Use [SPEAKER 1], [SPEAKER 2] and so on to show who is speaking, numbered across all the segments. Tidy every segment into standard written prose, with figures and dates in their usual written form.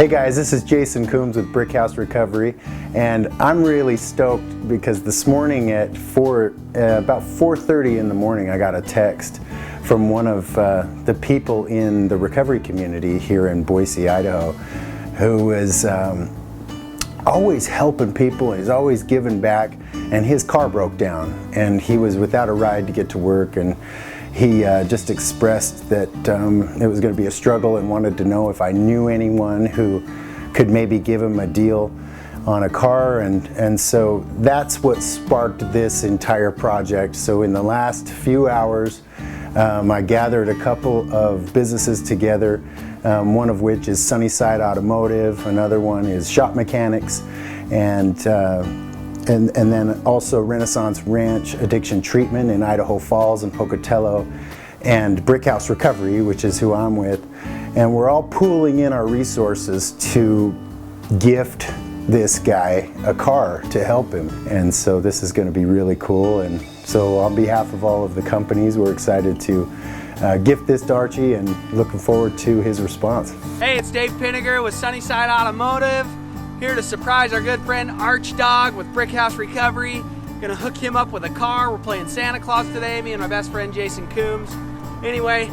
[SPEAKER 1] Hey guys, this is Jason Coombs with Brickhouse Recovery, and I'm really stoked because this morning at about 4:30 in the morning, I got a text from one of the people in the recovery community here in Boise, Idaho, who is always helping people. He's always giving back, and his car broke down, and he was without a ride to get to work, and he just expressed that it was going to be a struggle and wanted to know if I knew anyone who could maybe give him a deal on a car, and so that's what sparked this entire project. So in the last few hours, I gathered a couple of businesses together, one of which is Sunnyside Automotive, another one is Shop Mechanics, and then also Renaissance Ranch Addiction Treatment in Idaho Falls and Pocatello, and Brickhouse Recovery, which is who I'm with. And we're all pooling in our resources to gift this guy a car to help him. And so this is going to be really cool. And so on behalf of all of the companies, we're excited to gift this to Archie and looking forward to his response.
[SPEAKER 2] Hey, it's Dave Pinniger with Sunnyside Automotive. Here to surprise our good friend Arch Dog with Brickhouse Recovery. Gonna hook him up with a car. We're playing Santa Claus today, me and my best friend Jason Coombs. Anyway,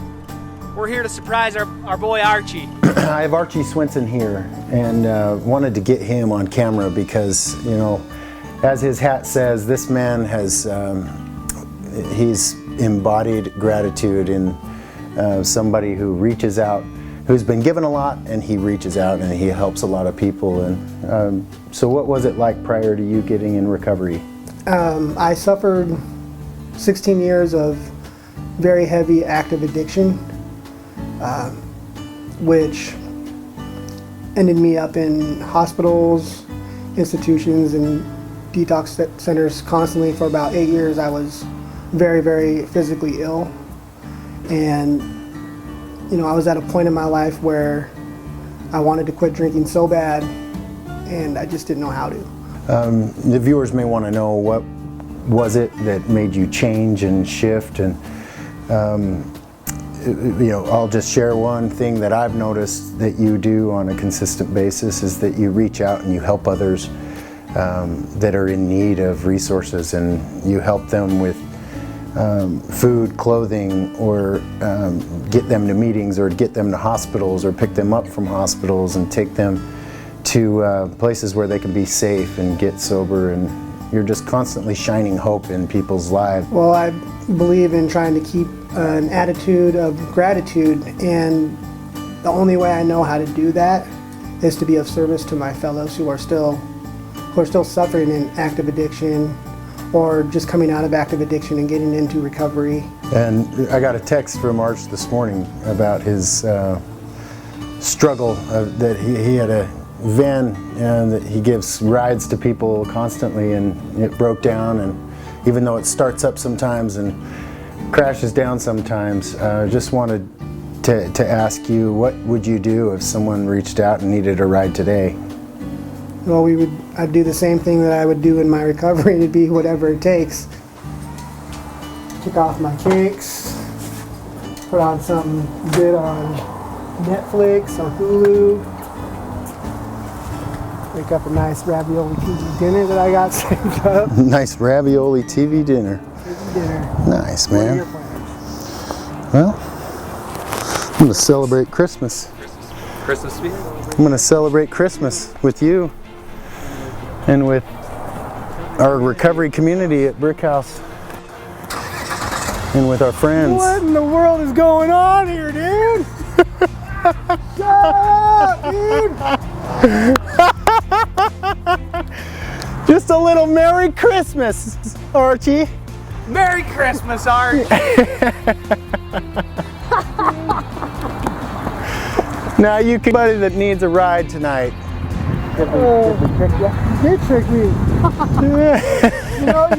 [SPEAKER 2] we're here to surprise our boy Archie.
[SPEAKER 1] I have Archie Swensen here, and wanted to get him on camera because, you know, as his hat says, this man has, he's embodied gratitude in somebody who reaches out, who's been given a lot, and he reaches out and he helps a lot of people. And so what was it like prior to you getting in recovery?
[SPEAKER 3] I suffered 16 years of very heavy active addiction, which ended me up in hospitals, institutions, and detox centers constantly for about 8 years. I was very, very physically ill, and you know, I was at a point in my life where I wanted to quit drinking so bad, and I just didn't know how to.
[SPEAKER 1] The viewers may want to know, what was it that made you change and shift? And you know, I'll just share one thing that I've noticed that you do on a consistent basis is that you reach out and you help others that are in need of resources, and you help them with food, clothing, or get them to meetings, or get them to hospitals, or pick them up from hospitals and take them to places where they can be safe and get sober, and you're just constantly shining hope in people's lives.
[SPEAKER 3] Well, I believe in trying to keep an attitude of gratitude, and the only way I know how to do that is to be of service to my fellows who are still suffering in active addiction, or just coming out of active addiction and getting into recovery.
[SPEAKER 1] And I got a text from Arch this morning about his struggle that he had a van and that he gives rides to people constantly, and it broke down, and even though it starts up sometimes and crashes down sometimes, just wanted to ask you, what would you do if someone reached out and needed a ride today?
[SPEAKER 3] Well, I'd do the same thing that I would do in my recovery. It'd be whatever it takes. Kick off my kicks, put on something good on Netflix or Hulu, make up a nice ravioli TV dinner that I got saved up.
[SPEAKER 1] Nice ravioli TV dinner.
[SPEAKER 3] TV dinner.
[SPEAKER 1] Nice, man.
[SPEAKER 3] What are your plans?
[SPEAKER 1] Well, I'm going to celebrate Christmas.
[SPEAKER 2] Christmas week.
[SPEAKER 1] I'm going to celebrate Christmas with you and with our recovery community at Brickhouse and with our friends.
[SPEAKER 3] What in the world is going on here, dude? Shut up, dude!
[SPEAKER 1] Just a little Merry Christmas, Archie.
[SPEAKER 2] Merry Christmas, Arch.
[SPEAKER 1] Now you can, anybody that needs a ride tonight.
[SPEAKER 3] Did we trick you? You did trick me. You know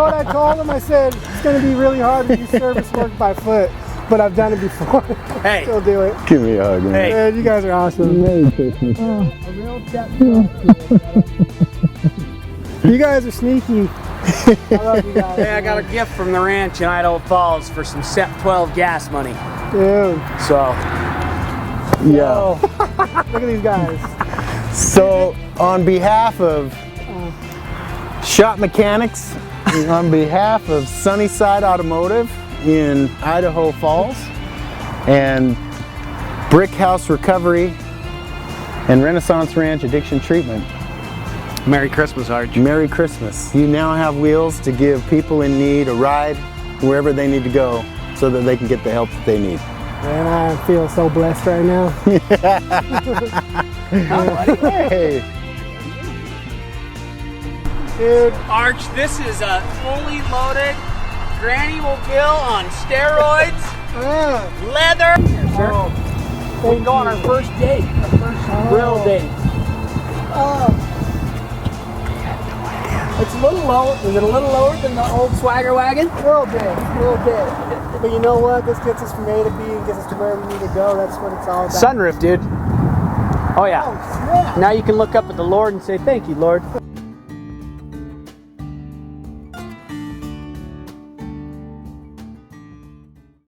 [SPEAKER 3] what I told him? I said, it's going to be really hard to do service work by foot, but I've done it before.
[SPEAKER 2] Hey.
[SPEAKER 3] Still do it.
[SPEAKER 1] Give me a hug, man.
[SPEAKER 2] Hey.
[SPEAKER 3] Man, you guys are awesome.
[SPEAKER 1] Merry Christmas.
[SPEAKER 3] A real chat. You guys are sneaky. I love you guys.
[SPEAKER 2] Hey, I got a gift from the ranch in Idaho Falls for some SEP 12 gas money.
[SPEAKER 3] Dude.
[SPEAKER 2] So,
[SPEAKER 1] Yeah.
[SPEAKER 3] Look at these guys.
[SPEAKER 1] So on behalf of Shop Mechanics, on behalf of Sunnyside Automotive in Idaho Falls, and Brick House Recovery and Renaissance Ranch Addiction Treatment,
[SPEAKER 2] Merry Christmas, Arch.
[SPEAKER 1] Merry Christmas. You now have wheels to give people in need a ride wherever they need to go so that they can get the help that they need.
[SPEAKER 3] Man, I feel so blessed right now.
[SPEAKER 1] Hey.
[SPEAKER 2] Dude, Arch, this is a fully loaded Granny Mobile on steroids, leather.
[SPEAKER 4] We can go on our first date, our first real date. It's a little low. Is it a little lower than the old Swagger wagon?
[SPEAKER 3] A little bit. But you know what? This gets us from A to B and gets us to where we need to go. That's what it's all about.
[SPEAKER 4] Sunroof, dude. Oh yeah.
[SPEAKER 3] Oh, snap.
[SPEAKER 4] Now you can look up at the Lord and say, "Thank you, Lord."